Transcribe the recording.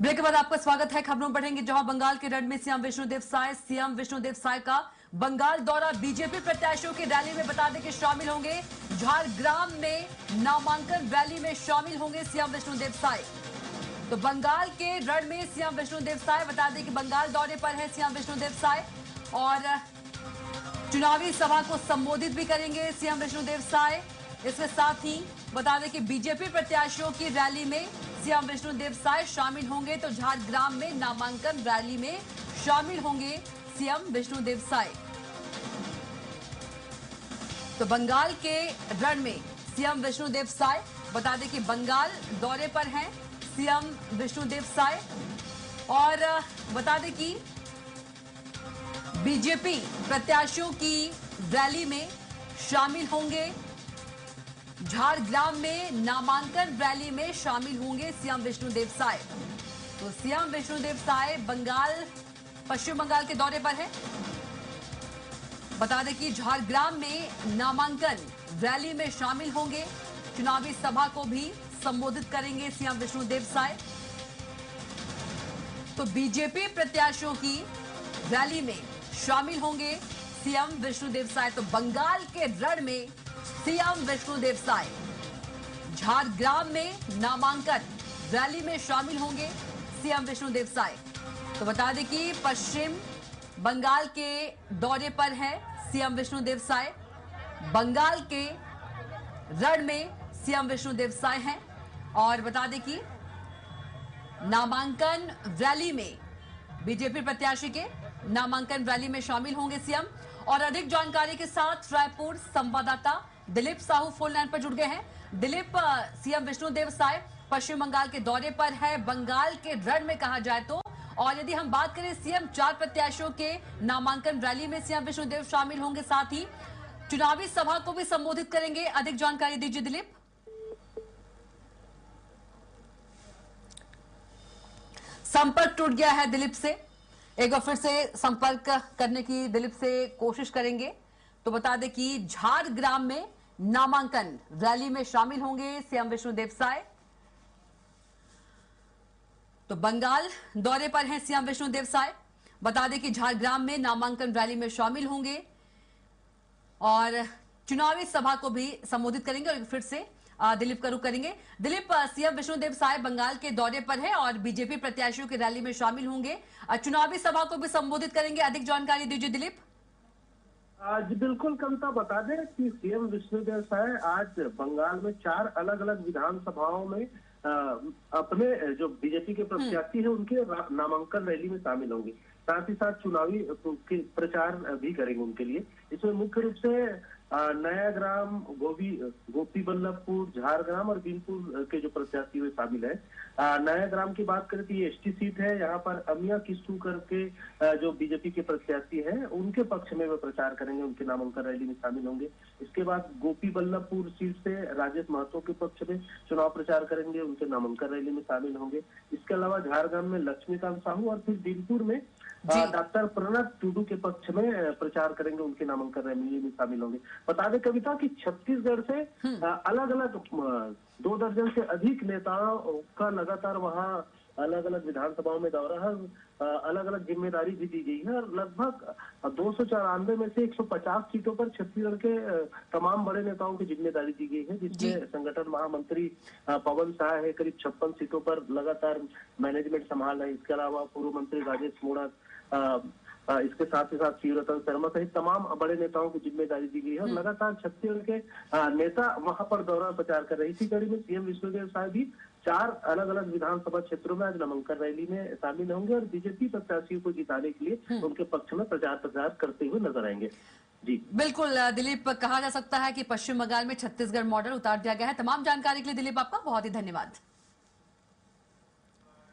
Break के बाद आपका स्वागत है। खबरों बढ़ेंगे जहां बंगाल के रण में सीएम विष्णुदेव साय का बंगाल दौरा। बीजेपी प्रत्याशियों की रैली में बता दें कि शामिल होंगे। झारग्राम में नामांकन रैली में शामिल होंगे सीएम विष्णुदेव साय। तो बंगाल के रण में सीएम विष्णुदेव साय, बता दें कि बंगाल दौरे पर है सीएम विष्णुदेव साय और चुनावी सभा को संबोधित भी करेंगे सीएम विष्णुदेव साय। इसके साथ ही बता दें कि बीजेपी प्रत्याशियों की रैली में सीएम विष्णुदेव साय शामिल होंगे। तो झारग्राम में नामांकन रैली में शामिल होंगे सीएम विष्णुदेव साय। तो बंगाल के रण में सीएम विष्णुदेव साय, बता दें कि बंगाल दौरे पर हैं सीएम विष्णुदेव साय और बता दें कि बीजेपी प्रत्याशियों की रैली में शामिल होंगे। झारग्राम में नामांकन रैली में शामिल होंगे सीएम विष्णुदेव साय। तो सीएम विष्णुदेव साय पश्चिम बंगाल के दौरे पर है। बता दें कि झारग्राम में नामांकन रैली में शामिल होंगे। चुनावी सभा को भी संबोधित करेंगे सीएम विष्णुदेव साय। तो बीजेपी प्रत्याशियों की रैली में शामिल होंगे सीएम विष्णुदेव साय। तो बंगाल के रण में सीएम विष्णुदेव साय, झारग्राम में नामांकन रैली में शामिल होंगे सीएम विष्णुदेव साय। तो बता दें कि पश्चिम बंगाल के दौरे पर है सीएम विष्णुदेव साय। बंगाल के रण में सीएम विष्णुदेव साय हैं और बता दें कि नामांकन रैली में बीजेपी प्रत्याशी के नामांकन रैली में शामिल होंगे सीएम। और अधिक जानकारी के साथ रायपुर संवाददाता दिलीप साहू फोन लाइन पर जुड़ गए हैं। दिलीप, सीएम विष्णुदेव साय पश्चिम बंगाल के दौरे पर है, बंगाल के रण में कहा जाए तो, और यदि हम बात करें सीएम 4 प्रत्याशियों के नामांकन रैली में सीएम विष्णुदेव शामिल होंगे, साथ ही चुनावी सभा को भी संबोधित करेंगे। अधिक जानकारी दीजिए दिलीप। संपर्क टूट गया है दिलीप से, एक बार फिर से संपर्क करने की दिलीप से कोशिश करेंगे। तो बता दें कि झारग्राम में नामांकन रैली में शामिल होंगे सीएम विष्णुदेव साय। तो बंगाल दौरे पर हैं सीएम विष्णुदेव साय। बता दें कि झारग्राम में नामांकन रैली में शामिल होंगे और चुनावी सभा को भी संबोधित करेंगे। और फिर से दिलीप का रुख करेंगे। दिलीप, सीएम विष्णुदेव साय बंगाल के दौरे पर है और बीजेपी प्रत्याशियों की रैली में शामिल होंगे, चुनावी सभा को भी संबोधित करेंगे। अधिक जानकारी दीजिए दिलीप। जी बिल्कुल कविता, बता दें कि सीएम विष्णुदेव साय आज बंगाल में 4 अलग अलग विधानसभाओं में अपने जो बीजेपी के प्रत्याशी है उनके नामांकन रैली में शामिल होंगे। साथ ही साथ चुनावी प्रचार भी करेंगे उनके लिए। इसमें मुख्य रूप से नयाग्राम, गोपी बल्लभपुर, झारग्राम और बीनपुर के जो प्रत्याशी हुए शामिल है। नयाग्राम की बात करें तो ये एसटी सीट है। यहाँ पर अमिया किस्टू करके जो बीजेपी के प्रत्याशी हैं उनके पक्ष में वे प्रचार करेंगे, उनके नामांकन रैली में शामिल होंगे। इसके बाद गोपी बल्लभपुर सीट से राजेश महतो के पक्ष में चुनाव प्रचार करेंगे, उनके नामांकन रैली में शामिल होंगे। इसके अलावा झारग्राम में लक्ष्मीकांत साहू और फिर बीनपुर में डॉक्टर प्रणब टुडू के पक्ष में प्रचार करेंगे, उनके नामांकन रैली में शामिल होंगे। बता दें कविता कि छत्तीसगढ़ से अलग अलग 2 दर्जन से अधिक नेताओं का लगातार वहां अलग अलग विधानसभाओं में दौरा है। अलग अलग जिम्मेदारी भी दी गई है और लगभग 294 में से 150 सीटों पर छत्तीसगढ़ के तमाम बड़े नेताओं की जिम्मेदारी दी गई है, जिसमें संगठन महामंत्री पवन शाह है, करीब 56 सीटों पर लगातार मैनेजमेंट संभाल है। इसके अलावा पूर्व मंत्री राजेश मूणत, इसके साथ ही साथ शिवरतन शर्मा सहित तमाम बड़े नेताओं की जिम्मेदारी दी गई है और लगातार छत्तीसगढ़ के नेता वहां पर दौरा प्रचार कर रही थी। कड़ी में सीएम विष्णुदेव साय भी 4 अलग अलग विधानसभा क्षेत्रों में आज नामांकन रैली में शामिल होंगे और बीजेपी प्रत्याशियों को जिताने के लिए उनके पक्ष में प्रचार करते हुए नजर आएंगे। जी बिल्कुल दिलीप, कहा जा सकता है कि पश्चिम बंगाल में छत्तीसगढ़ मॉडल उतार दिया गया है। तमाम जानकारी के लिए दिलीप आपका बहुत ही धन्यवाद।